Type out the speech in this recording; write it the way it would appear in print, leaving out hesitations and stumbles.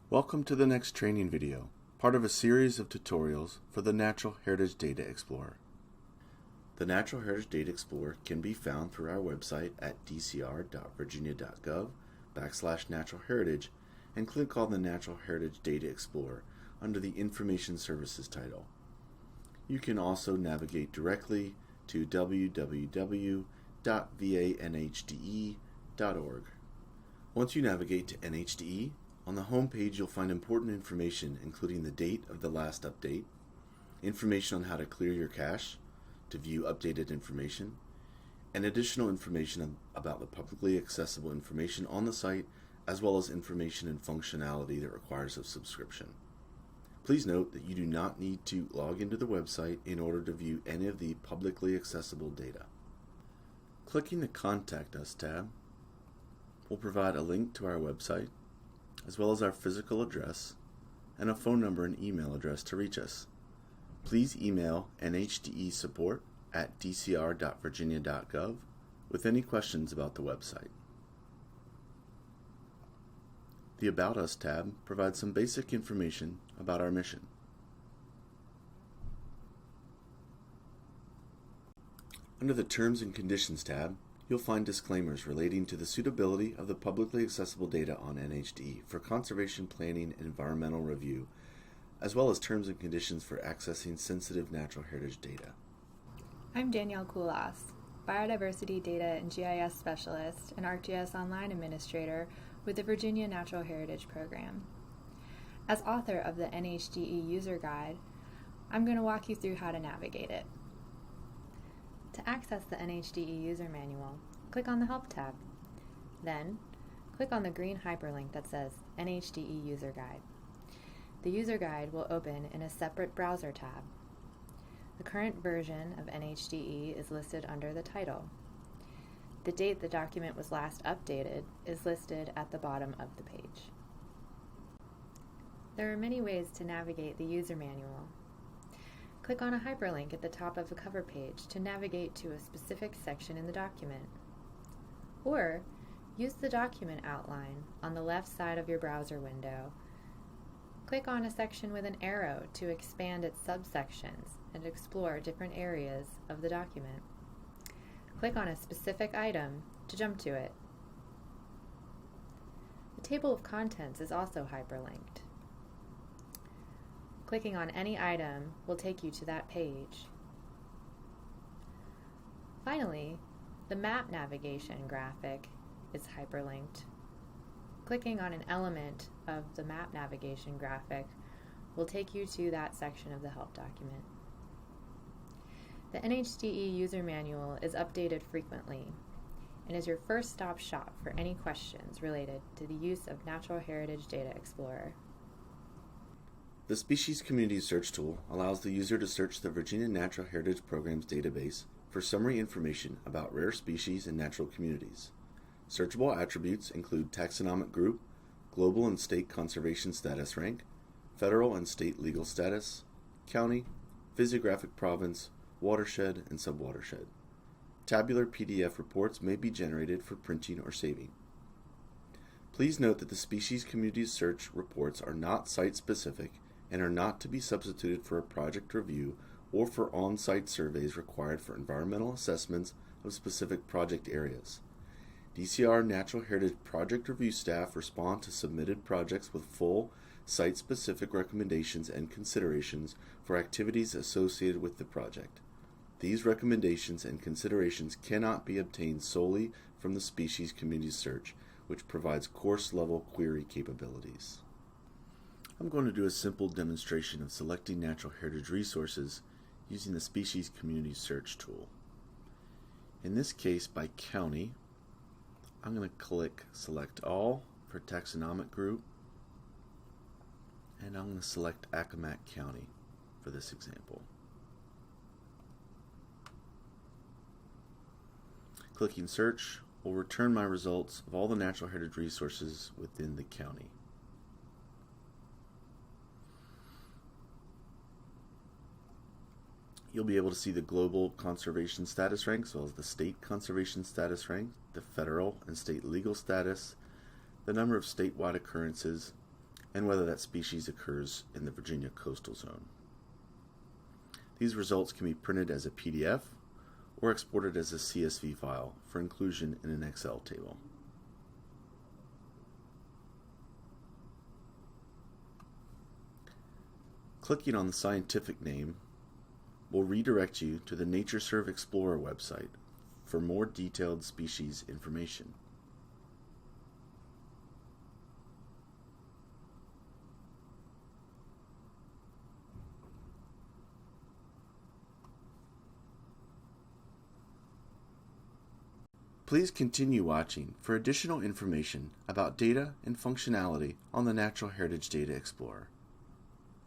Welcome to the next training video, part of a series of tutorials for the Natural Heritage Data Explorer. The Natural Heritage Data Explorer can be found through our website at dcr.virginia.gov/natural heritage and click on the Natural Heritage Data Explorer under the Information Services title. You can also navigate directly to www.vanhde.org. Once you navigate to NHDE, on the home page you'll find important information including the date of the last update, information on how to clear your cache, to view updated information, and additional information about the publicly accessible information on the site, as well as information and functionality that requires a subscription. Please note that you do not need to log into the website in order to view any of the publicly accessible data. Clicking the Contact Us tab will provide a link to our website, as well as our physical address and a phone number and email address to reach us. Please email nhdsupport@dcr.virginia.gov with any questions about the website. The About Us tab provides some basic information about our mission. Under the Terms and Conditions tab, you'll find disclaimers relating to the suitability of the publicly accessible data on NHDE for conservation planning and environmental review, as well as terms and conditions for accessing sensitive natural heritage data. I'm Danielle Koulas, Biodiversity Data and GIS Specialist and ArcGIS Online Administrator with the Virginia Natural Heritage Program. As author of the NHDE User Guide, I'm going to walk you through how to navigate it. To access the NHDE User Manual, click on the Help tab. Then, click on the green hyperlink that says NHDE User Guide. The User Guide will open in a separate browser tab. The current version of NHDE is listed under the title. The date the document was last updated is listed at the bottom of the page. There are many ways to navigate the User Manual. Click on a hyperlink at the top of the cover page to navigate to a specific section in the document. Or, use the document outline on the left side of your browser window. Click on a section with an arrow to expand its subsections and explore different areas of the document. Click on a specific item to jump to it. The table of contents is also hyperlinked. Clicking on any item will take you to that page. Finally, the map navigation graphic is hyperlinked. Clicking on an element of the map navigation graphic will take you to that section of the help document. The NHDE User Manual is updated frequently and is your first-stop shop for any questions related to the use of Natural Heritage Data Explorer. The Species Community Search tool allows the user to search the Virginia Natural Heritage Program's database for summary information about rare species and natural communities. Searchable attributes include taxonomic group, global and state conservation status rank, federal and state legal status, county, physiographic province, watershed, and subwatershed. Tabular PDF reports may be generated for printing or saving. Please note that the Species Community Search reports are not site-specific and are not to be substituted for a project review or for on-site surveys required for environmental assessments of specific project areas. DCR Natural Heritage Project Review staff respond to submitted projects with full, site-specific recommendations and considerations for activities associated with the project. These recommendations and considerations cannot be obtained solely from the Species Community Search, which provides course-level query capabilities. I'm going to do a simple demonstration of selecting natural heritage resources using the Species Community Search tool. In this case, by county, I'm going to click Select All for taxonomic group, and I'm going to select Accomack County for this example. Clicking Search will return my results of all the natural heritage resources within the county. You'll be able to see the global conservation status rank, as well as the state conservation status rank, the federal and state legal status, the number of statewide occurrences, and whether that species occurs in the Virginia coastal zone. These results can be printed as a PDF or exported as a CSV file for inclusion in an Excel table. Clicking on the scientific name will redirect you to the NatureServe Explorer website for more detailed species information. Please continue watching for additional information about data and functionality on the Natural Heritage Data Explorer.